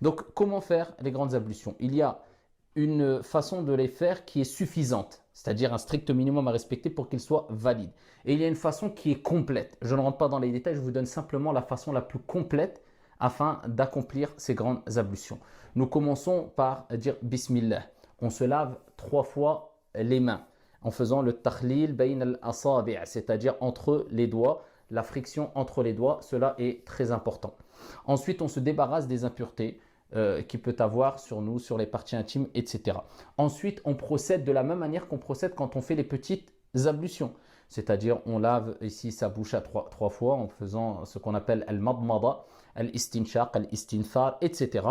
Donc, comment faire les grandes ablutions? Il y a une façon de les faire qui est suffisante, c'est-à-dire un strict minimum à respecter pour qu'il soit valide. Et il y a une façon qui est complète. Je ne rentre pas dans les détails, je vous donne simplement la façon la plus complète afin d'accomplir ces grandes ablutions. Nous commençons par dire Bismillah. On se lave 3 fois les mains en faisant le takhlil bayn al-asabi', c'est-à-dire entre les doigts, la friction entre les doigts, cela est très important. Ensuite, on se débarrasse des impuretés qui peut avoir sur nous, sur les parties intimes, etc. Ensuite, on procède de la même manière qu'on procède quand on fait les petites ablutions. C'est-à-dire, on lave ici sa bouche à 3 fois en faisant ce qu'on appelle al-madmada, al-istinshaq, al-istinthar, etc.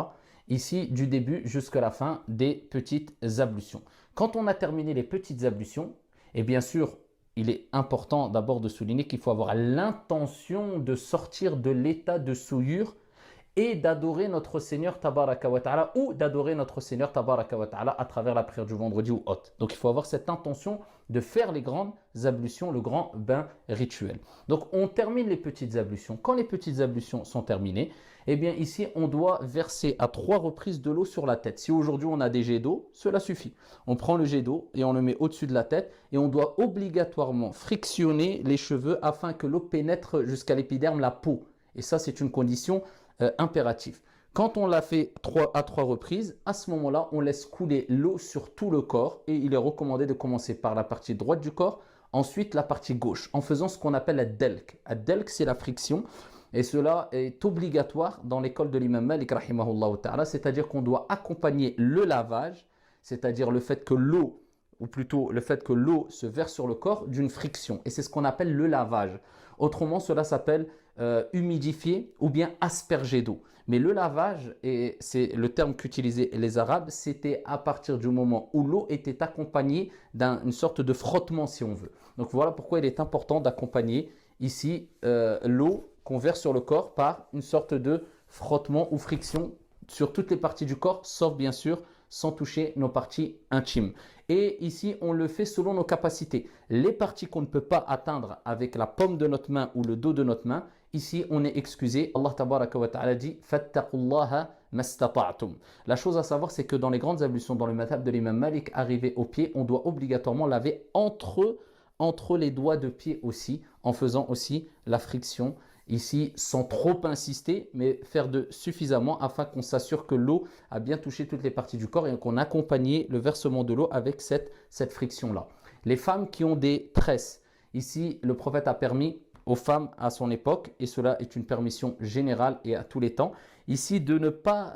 Ici, du début jusqu'à la fin des petites ablutions. Quand on a terminé les petites ablutions, et bien sûr, il est important d'abord de souligner qu'il faut avoir l'intention de sortir de l'état de souillure et d'adorer notre Seigneur Tabaraka wa Ta'ala ou d'adorer notre Seigneur Tabaraka wa Ta'ala à travers la prière du vendredi ou autre. Donc il faut avoir cette intention de faire les grandes ablutions, le grand bain rituel. Donc on termine les petites ablutions. Quand les petites ablutions sont terminées, eh bien ici on doit verser à 3 reprises de l'eau sur la tête. Si aujourd'hui on a des jets d'eau, cela suffit. On prend le jet d'eau et on le met au-dessus de la tête et on doit obligatoirement frictionner les cheveux afin que l'eau pénètre jusqu'à l'épiderme, la peau. Et ça c'est une condition impératif. Quand on l'a fait à 3 reprises, à ce moment-là, on laisse couler l'eau sur tout le corps et il est recommandé de commencer par la partie droite du corps, ensuite la partie gauche, en faisant ce qu'on appelle la delk. La delk, c'est la friction et cela est obligatoire dans l'école de l'imam Malik, rahimahullah ta'ala, c'est-à-dire qu'on doit accompagner le lavage, c'est-à-dire le fait que l'eau ou plutôt le fait que l'eau se verse sur le corps d'une friction. Et c'est ce qu'on appelle le lavage. Autrement, cela s'appelle humidifier ou bien asperger d'eau. Mais le lavage, et c'est le terme qu'utilisaient les Arabes, c'était à partir du moment où l'eau était accompagnée d'une sorte de frottement, si on veut. Donc voilà pourquoi il est important d'accompagner ici l'eau qu'on verse sur le corps par une sorte de frottement ou friction sur toutes les parties du corps, sauf bien sûr sans toucher nos parties intimes. Et ici, on le fait selon nos capacités. Les parties qu'on ne peut pas atteindre avec la paume de notre main ou le dos de notre main, ici, on est excusé. Allah tabaraka wa ta'ala dit « Fattaqullaha mastata'tum ». La chose à savoir, c'est que dans les grandes ablutions, dans le madhab de l'imam Malik, arrivé au pied, on doit obligatoirement laver entre les doigts de pied aussi, en faisant aussi la friction ici sans trop insister, mais faire de suffisamment afin qu'on s'assure que l'eau a bien touché toutes les parties du corps et qu'on accompagne le versement de l'eau avec cette friction-là. Les femmes qui ont des tresses, ici le prophète a permis aux femmes à son époque, et cela est une permission générale et à tous les temps, ici de ne pas